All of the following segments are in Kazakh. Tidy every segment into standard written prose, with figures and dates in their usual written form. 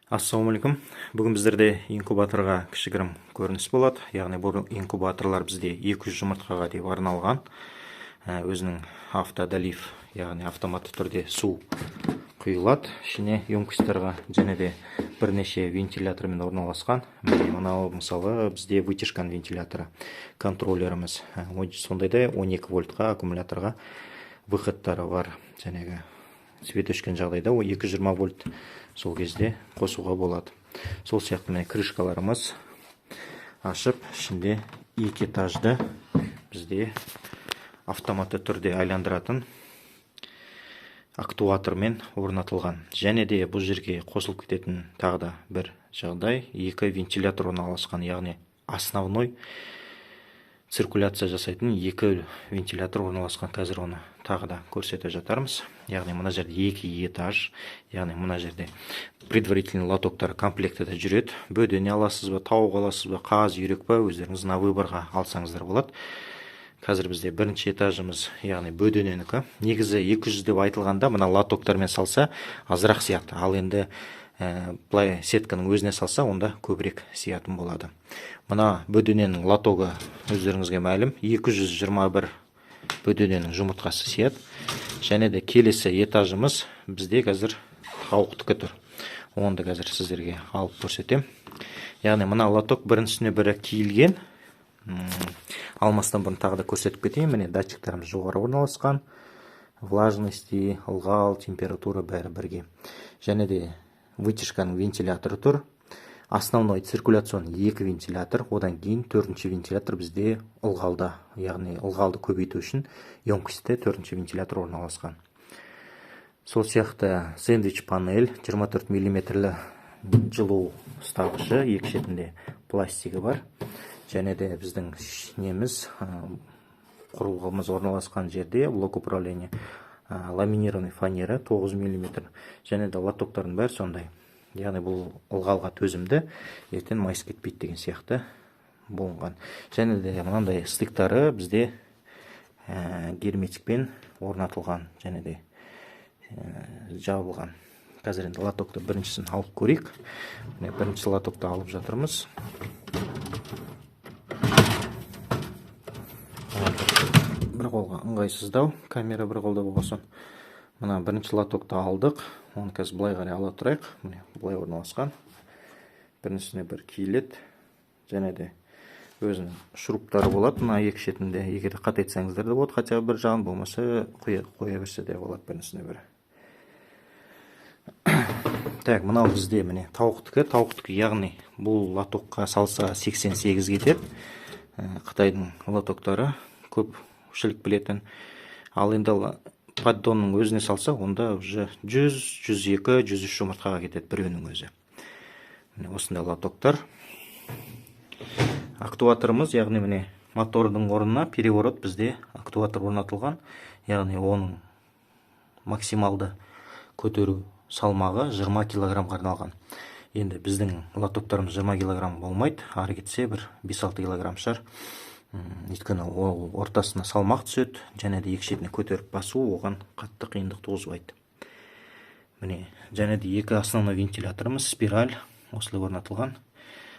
Ассалаумалейкум. Бүгін біздерде инкубаторға кішігірім көрініс болады. Яғни бұл инкубаторлар бізде 200 жұмыртқаға деп арналған. Өзінің автодолив, яғни автоматты түрде су құйылады. Ішіне емкостьтарға және де бірнеше вентилятормен орналасқан. Мынау мысалы бізде вытяжкан вентиляторы контроллеріміз. Сондайда 12 вольтқа аккумуляторға выходтары бар. Жәнегі свет өшкен жағдайда 220 вольт сол кезде қосуға болады. Сол сияқты міне крышкаларымыз ашып, ішінде 2 этажды бізде автоматты түрде айландыратын актуатормен орнатылған. Және де бұл жерге қосылып кететін тағы да бір жағдай, 2 вентилятор орналасқан, яғни основной циркуляция жасайтын 2 вентилятор орналасқан. Қазір оны тағы да көрсете жатармыз. Яғни мына жерде 2 этаж, яғни мына жерде предварительный лотоктар комплектіде жүреді. Бөдене аласыз ба, тауық аласыз ба, қағаз үйрек па, өздеріңіз на выборға алсаңыздар болады. Қазір бізде бірінші этажымыз, яғни бөдененікі. Негізі 200 деп айтылғанда, мына лотоктармен салса азырақ сияты. Ал енді былай сетканың өзіне салса, онда көбірек сиятын болады. Мына бөдененің лотогы өздеріңізге мәлім, 221 бөдененің жұмыртқасы сият. Және де келесі этажымыз бізде қазір тауықтікі тұр. Онды қазір сіздерге алып көрсетем. Яғни мына лоток біріншісіне бірі киілген. Алмастан бұны тағы да көрсетіп кетейін. Міне датчиктарымыз жоғары орналасқан. Влажности, ылғал, температура бәрі бірге. Және де вытяжканың вентиляторы тұр. Основной циркуляцион 2 вентилятор, одан кейін 4-ші вентилятор бізде ылғалда, яғни ылғалды көбейту үшін емкостьте 4-ші вентилятор орналасқан. Сол сияқты сэндвич панель, 24 мм жылу ұстағышы, екі шетінде пластигі бар. Және де біздің неміз құрылғымыз орналасқан жерде блок управления ламинированный фанера 9 мм. Және де лотоктардың бәрі сондай. Яғни бұл ылғалға төзімді, ертең майыс кетпейді деген сияқты болған. Және де мынандай стыктары бізде герметикпен орнатылған, және де жабылған. Қазір енді лотокты біріншісін алып көрейік. Бірінші лотокты алып жатырмыз. Бір қолға ыңғайсыздау, камера бір қолда болғасын. Мына бірінші лотокты алдық. Оны қазір былай қарай ала тұрайық. Былай орналасқан. Біріншісіне бір киіледі. Және де өзінің шуруптары болады. Мына екі шетінде, егер қатайтсаңыздар да болады. Хотя бір жағын болмаса қоя берсе де болады біріншісіне бірі. Так, мынау бізде міне тауықтікі, яғни бұл лотокқа салса 88 кетеді. Қытайдың лотоктары көп шілік білетін. Ал енді поддонның өзіне салса, онда уже 100, 102, 103 жұмыртқаға кетеді біреуінің өзі. Осындай лотоктар. Актуаторымыз, яғни міне мотордың орнына переворот бізде актуатор орнатылған. Яғни оның максималды көтеру салмағы 20 килограммға арналған. Енді біздің лотоктарымыз 20 килограмм болмайды, ары кетсе бір 5-6 килограмм шығар. Өйткені ол ортасына салмақ түседі, және де екі шетіне көтеріп басу оған қатты қиындық туғызбайды. Міне, және де 2 основной вентиляторымыз спираль осылай орнатылған.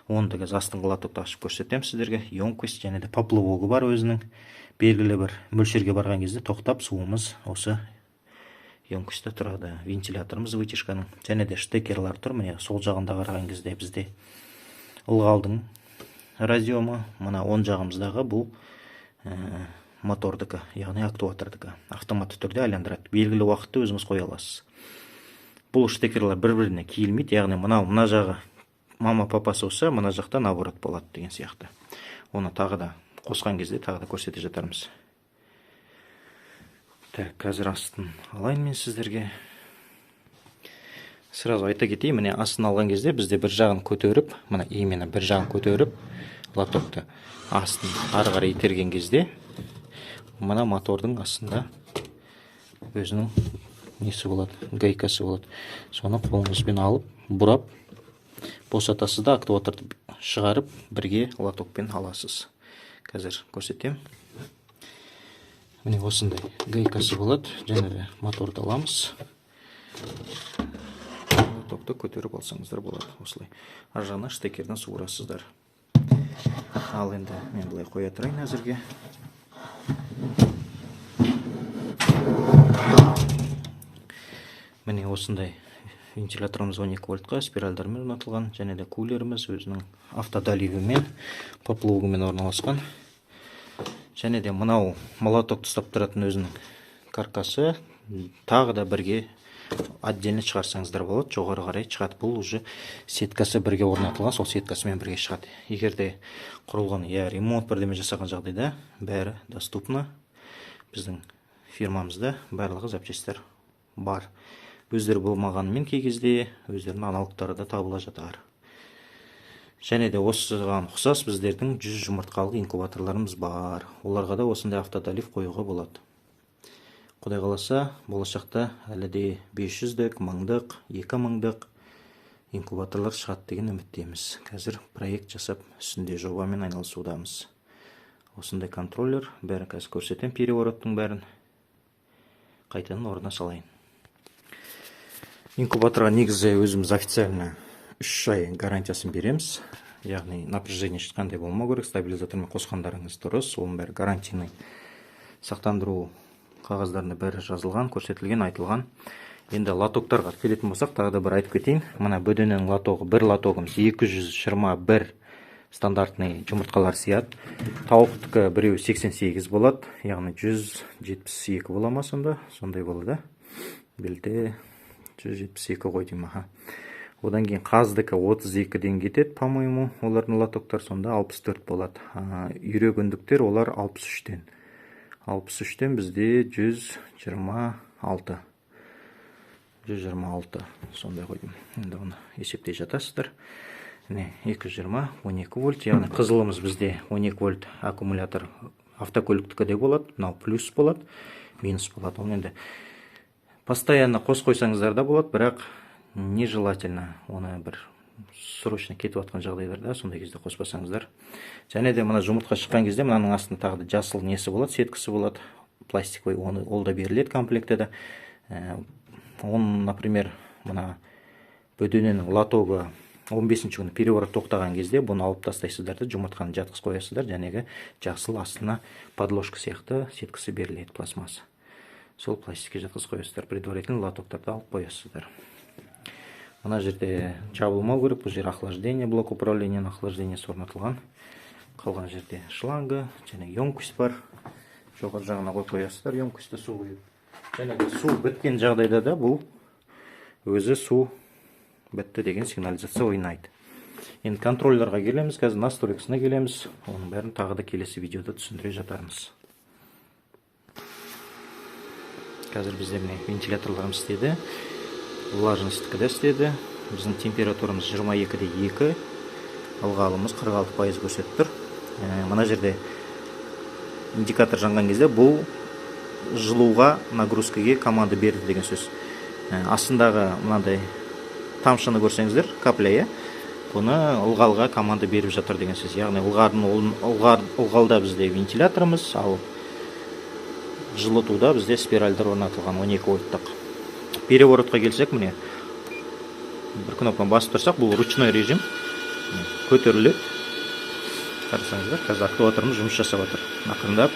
Оны да астыңғы лотокты ашып көрсетем сіздерге. Емкость және де поплавогы бар өзінің. Белгілі бір мөлшерге барған кезде тоқтап суымыз осы емкостьте тұрады. Вентиляторымыз вытяжканың. Және де штекерлар тұр. Міне сол жағында қараған кезде бізде ылғалдың разъемы, мына оң жағымыздағы бұл мотордікі, яғни актуатордікі. Автоматты түрде айландырады. Белгілі уақытты өзіңіз қоя аласыз. Бұл штекерлар бір-біріне киілмейді, яғни мына жағы мама папасы болса, мына жақта наоборот болады деген сияқты. Оны тағы да қосқан кезде тағы да көрсете жатармыз. Так, қазір астын алайын мен сіздерге. Сразу айта кетейін, міне астын алған кезде бізде бір жағын көтеріп, мына именно бір жағын көтеріп, лотокты астын ары қарай итерген кезде, мына мотордың астында өзінің несі болады, гайкасы болады. Соны қолыңызбен алып, бұрап, босатасыз да актуаторды шығарып, бірге лотокпен аласыз. Қазір көрсетем. Міне осындай гайкасы болады, және де моторды аламыз. лотокты көтеріп алсаңыздар болады. Осылай ар жағына штекерден суырасыздар. Ал енді мен былай қоя тұрайын әзірге. Міне осындай вентиляторымыз 12 вольтқа спиральдармен орнатылған, және де кулеріміз өзінің автодоливімен, поплугымен орналасқан. Және де мынау молоток ұстап тұратын өзінің каркасы тағы да бірге отдельно шығарсаңыздар болады, жоғары қарай шығады. Бұл уже сеткасы бірге орнатылған, сол сеткасымен бірге шығады. Егер де құрылған, ремонт бірдеме жасаған жағдайда бәрі доступны. Біздің фирмамызда барлығы запчастьтер бар. Өздері болмағанымен кей кезде өздерінің аналогтары да табыла жатар. Және де осыған ұқсас біздердің 100 жұмыртқалық инкубаторларымыз бар. Оларға да осындай автодолив қоюға болады. Құдай қаласа, болашақта әлі де 500-дік, 1000-дік, 2000-дік инкубаторлар шығады деген үміттеміз. Қазір проект жасап, үстінде жобамен айналысудамыз. Осындай контроллер, бәрі қазір көрсетем, перевороттың бәрін қайтадан орнына салайын. Инкубаторға негізі өзіміз официально 3 ай гарантиясын береміз. Яғни напряжение шыққандай болмау керек, стабилизатормен қосқандарыңыз дұрыс, оның бәрі гарантийный сақтандыру қағаздарында бәрі жазылған, көрсетілген, айтылған. Енді лотоктарға келетін болсақ, тағы да бір айтып кетейін. Мына бөдененің лотогы, бір лотогымыз 221 стандартный жұмыртқалар сияды. Тауықтікі біреу 88 болады, яғни 172 бола ма сонда? Сондай болады. Білді 172 ғой деймін. Одан кейін қаздікі 32-ден кетеді, по-моему, олардың лотоктар сонда 64 болады. Үйрек үндіктер олар 63-ден. 63-ден бізде 126. 126 сондай ғой деймін. Енді оны есептей жатасыздар. 220, 12 вольт, яғни қызылымыз бізде 12 вольт аккумулятор автокөліктікі де болады, мынау плюс болады, минус болады. Оны енді постоянно қос қойсаңыздар да болады, бірақ нежелательно оны бір срочно кетіп атқан жағдайларда сондай кезде қоспасаңыздар. Және де мына жұмыртқа шыққан кезде мынаның астында тағы да жасыл несі болады, сеткасы болады, пластиковый, ол да беріледі комплектіде. Он, например, мына бөдененің лотогы 15-ші күні переворот тоқтаған кезде бұны алып тастайсыздар да жұмыртқаны жатқыз қоясыздар, жәнегі жасыл астына подложка сияқты сеткасы беріледі, пластмасса. Сол пластикке жатқыз қоясыздар, предварительно лотоктарды алып қоясыздар. Мына жерде жабылмау керек, бұл жер охлаждение, блок управления охлаждениесі орнатылған. Қалған жерде шланга, және емкость бар. Жоғары жағына қоясыздар, емкостьті су құйып. Және су біткен жағдайда да бұл өзі су бітті деген сигнализация ойнайды. Енді контроллерға келеміз, қазір настройкасына келеміз. Оның бәрін тағы да келесі видеода түсіндіре жатармыз. Қазір бізде вентиляторларымыз істеді, влажностьтікі де істеді. Біздің температурамыз 22-де 2, ылғалымыз 46% көрсетіп тұр. Мына жерде индикатор жанған кезде бұл жылуға, нагрузкаге команда берді деген сөз. Астындағы мынандай тамшыны көрсеңіздер, капля, бұны ылғалға команда беріп жатыр деген сөз. Яғни ылғалда бізде вентиляторымыз, ал жылытуда бізде спиральдар орнатылған 12 вольттық. Переворотқа келсек, міне бір кнопканы басып тұрсақ, бұл ручной режим, көтеріледі. Қарасаңыздар, қазір актуаторымыз жұмыс жасап жатыр. Ақырындап.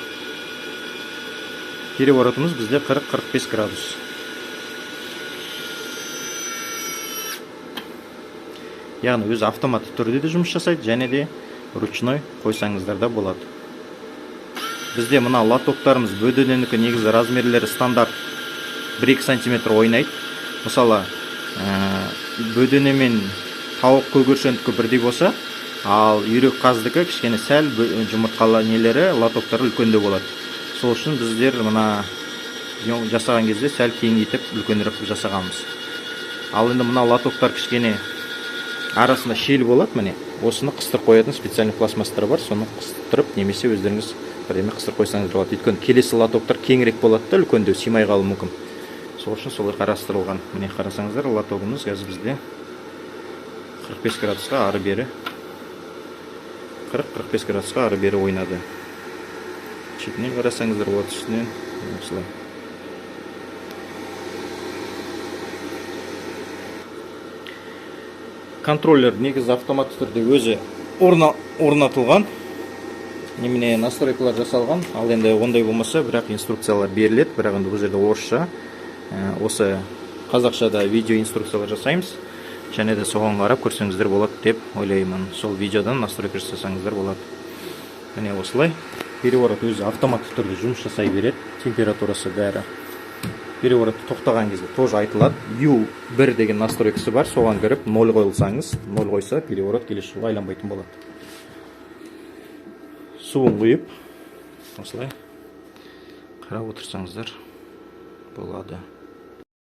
Переворотымыз бізде 40-45 градус. Яғни өзі автоматты түрде де жұмыс жасайды, және де ручной қойсаңыздар да болады. Бізде мына лотоктарымыз бөдененікі негізі размерлері стандарт 1-2 см ойнайды. Мысалы, бөдене мен тауық көгершіндікі бірдей болса, ал үйрек қаздікі кішкене сәл жұмыртқалы нелері, лотоктары үлкенде болады. Сол үшін біздер мына жасаған кезде сәл кеңейтіп үлкенірек жасағанбыз. Ал енді мына лотоктар кішкене арасында шел болады, міне. Осыны қыстырып қоятын специальный пластмастар бар, соны қыстырып, немесе өздеріңіз бірдеме қыстырып қойсаңыз болады. Өйткені келесі лотоктар кеңірек болады да, үлкендеу симай қалуы мүмкін. Сол үшін солар қарастырылған. Міне қарасаңыздар, лотогымыз қазір бізде 45 градусқа ары бері 40-45 градусқа ары бері ойнады. Шетінен қарасаңыздар болады, үстінен осылай. контроллер негізі автоматты түрде өзі орнатылған. Немене настройкалар жасалған. Ал енді ондай болмаса, бірақ инструкциялар беріледі, бірақ енді бұл жерде орысша. Осы қазақшада видео инструкциялар жасаймыз. Және де соған қарап көрсеңіздер болады деп ойлаймын. Сол видеодан настройка жасасаңыздар болады. Міне осылай. Переворот өзі автоматты түрде жұмыс жасай береді. Температурасы бәрі. Переворотты тоқтаған кезде тоже айтылады. U1 деген настройкасы бар. Соған кіріп 0 қойылсаңыз, 0 қойса переворот келесі жолы айланбайтын болады. Суын құйып, осылай қарап отырсаңыздар болады.